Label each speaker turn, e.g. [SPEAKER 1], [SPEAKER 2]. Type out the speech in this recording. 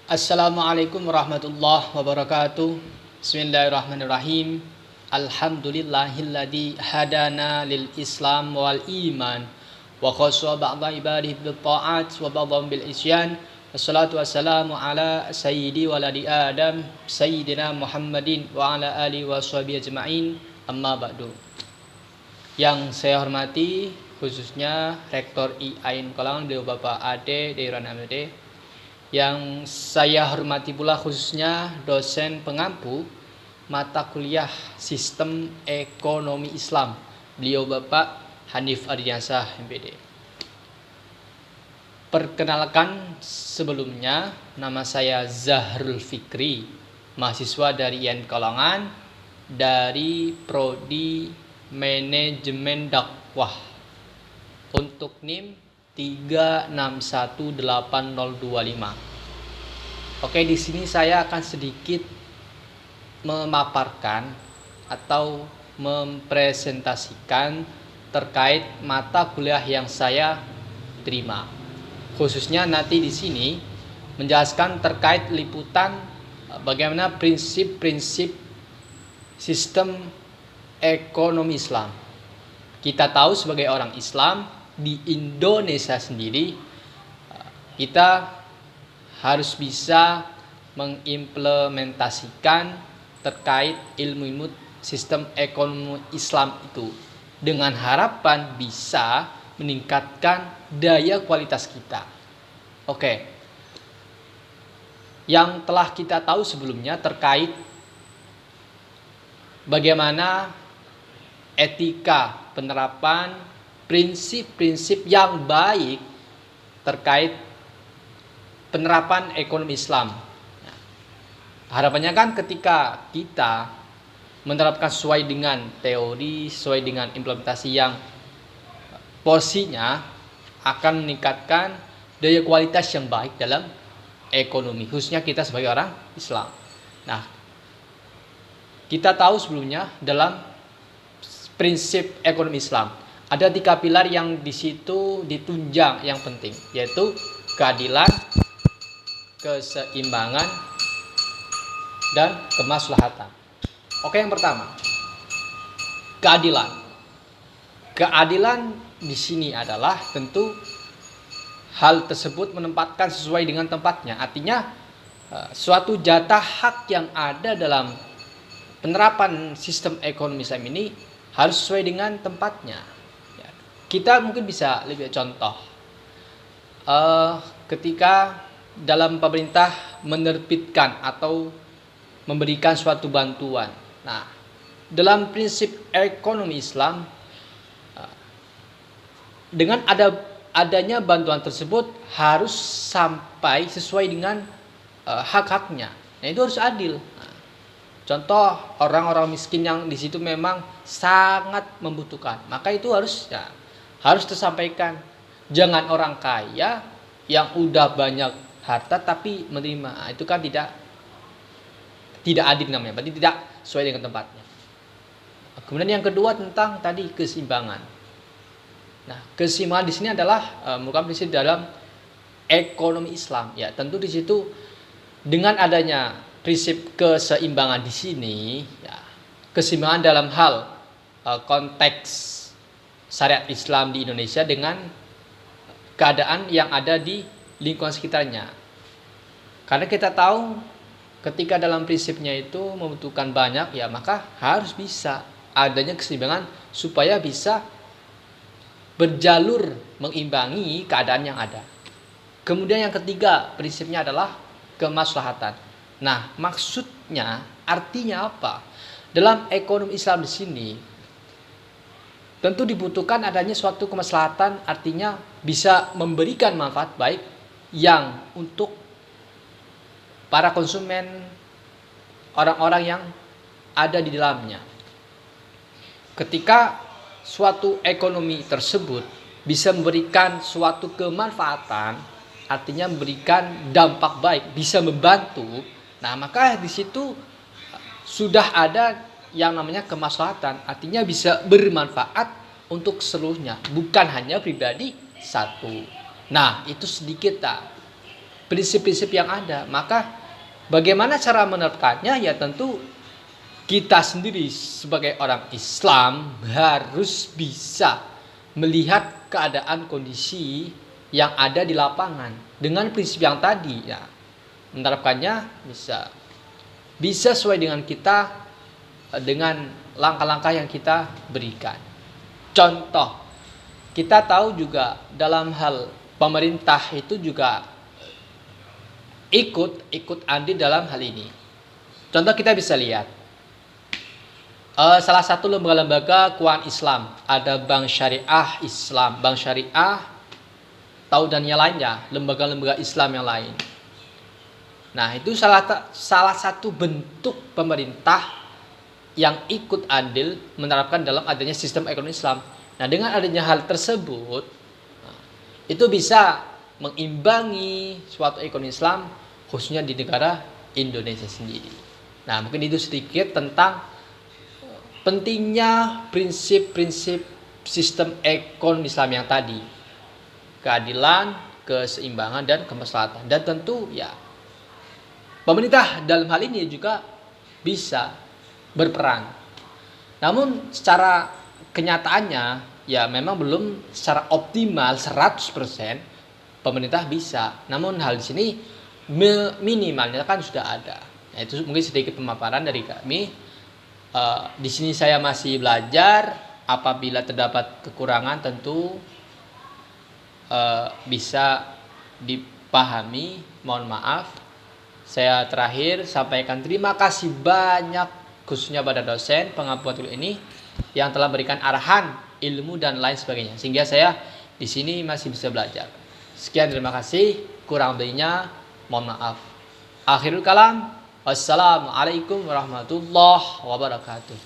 [SPEAKER 1] Assalamualaikum warahmatullahi wabarakatuh. Bismillahirrahmanirrahim. Alhamdulillahilladzi hadana lil Islam wal iman wa khassa ba'da ibadihi bil ta'at wa ba'dhum bil isyan. Wassalatu wassalamu ala sayyidi waladi Adam sayyidina Muhammadin wa ala alihi wa sahbihi ajma'in. Amma ba'du. Yang saya hormati khususnya Rektor IAIN Kolangan, beliau Bapak Ade Deiran Amede. Yang saya hormati pula khususnya dosen pengampu mata kuliah Sistem Ekonomi Islam, beliau Bapak Hanif Ardiansah MPD. Perkenalkan sebelumnya, nama saya Zahrul Fikri, mahasiswa dari IAIN Kolangan dari Prodi Manajemen Dakwah, untuk NIM 3618025. Oke, di sini saya akan sedikit memaparkan atau mempresentasikan terkait mata kuliah yang saya terima. Khususnya nanti di sini menjelaskan terkait liputan bagaimana prinsip-prinsip sistem ekonomi Islam. Kita tahu sebagai orang Islam di Indonesia sendiri, kita harus bisa mengimplementasikan terkait ilmu-ilmu sistem ekonomi Islam itu dengan harapan bisa meningkatkan daya kualitas kita. Oke. Yang telah kita tahu sebelumnya terkait bagaimana etika penerapan prinsip-prinsip yang baik terkait penerapan ekonomi Islam. Nah, harapannya kan ketika kita menerapkan sesuai dengan teori, sesuai dengan implementasi yang porsinya akan meningkatkan daya kualitas yang baik dalam ekonomi, khususnya kita sebagai orang Islam. Nah, kita tahu sebelumnya dalam prinsip ekonomi Islam ada 3 pilar yang di situ ditunjang yang penting, yaitu keadilan, keseimbangan, dan kemaslahatan. Oke, yang pertama, keadilan. Keadilan di sini adalah tentu hal tersebut menempatkan sesuai dengan tempatnya. Artinya suatu jatah hak yang ada dalam penerapan sistem ekonomi Islam ini harus sesuai dengan tempatnya. Kita mungkin bisa lebih contoh ketika dalam pemerintah menerbitkan atau memberikan suatu bantuan. Nah, dalam prinsip ekonomi Islam, dengan adanya bantuan tersebut harus sampai sesuai dengan hak-haknya. Nah, itu harus adil. Nah, contoh orang-orang miskin yang di situ memang sangat membutuhkan, maka itu harus tersampaikan. Jangan orang kaya yang udah banyak harta tapi menerima, itu kan tidak adil namanya, berarti tidak sesuai dengan tempatnya. Kemudian yang kedua tentang tadi keseimbangan. Nah, keseimbangan di sini adalah merupakan prinsip dalam ekonomi Islam. Ya, tentu di situ dengan adanya prinsip keseimbangan di sini, ya, keseimbangan dalam hal konteks syariat Islam di Indonesia dengan keadaan yang ada di lingkungan sekitarnya. Karena kita tahu ketika dalam prinsipnya itu membutuhkan banyak, ya maka harus bisa adanya keseimbangan supaya bisa berjalur mengimbangi keadaan yang ada. Kemudian yang ketiga prinsipnya adalah kemaslahatan. Nah, maksudnya artinya apa? Dalam ekonomi Islam di sini tentu dibutuhkan adanya suatu kemaslahatan, artinya bisa memberikan manfaat baik yang untuk para konsumen, orang-orang yang ada di dalamnya. Ketika suatu ekonomi tersebut bisa memberikan suatu kemanfaatan, artinya memberikan dampak baik, bisa membantu, nah maka di situ sudah ada yang namanya kemaslahatan, artinya bisa bermanfaat untuk seluruhnya, bukan hanya pribadi satu. Nah, itu sedikit prinsip-prinsip yang ada. Maka bagaimana cara menerapkannya? Ya tentu kita sendiri sebagai orang Islam harus bisa melihat keadaan kondisi yang ada di lapangan dengan prinsip yang tadi, ya menerapkannya bisa sesuai dengan kita, dengan langkah-langkah yang kita berikan. Contoh, kita tahu juga dalam hal pemerintah itu juga ikut andil dalam hal ini. Contoh kita bisa lihat salah satu lembaga-lembaga keuangan Islam, ada Bank Syariah Islam, Bank Syariah, tahu dan yang lainnya, lembaga-lembaga Islam yang lain. Nah, itu salah satu bentuk pemerintah yang ikut andil menerapkan dalam adanya sistem ekonomi Islam. Nah, dengan adanya hal tersebut, itu bisa mengimbangi suatu ekonomi Islam, khususnya di negara Indonesia sendiri. Nah, mungkin itu sedikit tentang pentingnya prinsip-prinsip sistem ekonomi Islam yang tadi. Keadilan, keseimbangan, dan kemaslahatan. Dan tentu ya pemerintah dalam hal ini juga bisa berperan. Namun secara kenyataannya ya memang belum secara optimal 100% pemerintah bisa. Namun hal di sini minimalnya kan sudah ada. Nah, itu mungkin sedikit pemaparan dari kami. Di sini saya masih belajar. Apabila terdapat kekurangan tentu bisa dipahami. Mohon maaf. Saya terakhir sampaikan terima kasih banyak khususnya pada dosen pengampu ini yang telah memberikan arahan, ilmu dan lain sebagainya, sehingga saya di sini masih bisa belajar. Sekian, terima kasih. Kurang lebihnya mohon maaf. Akhirul kalam. Wassalamualaikum warahmatullahi wabarakatuh.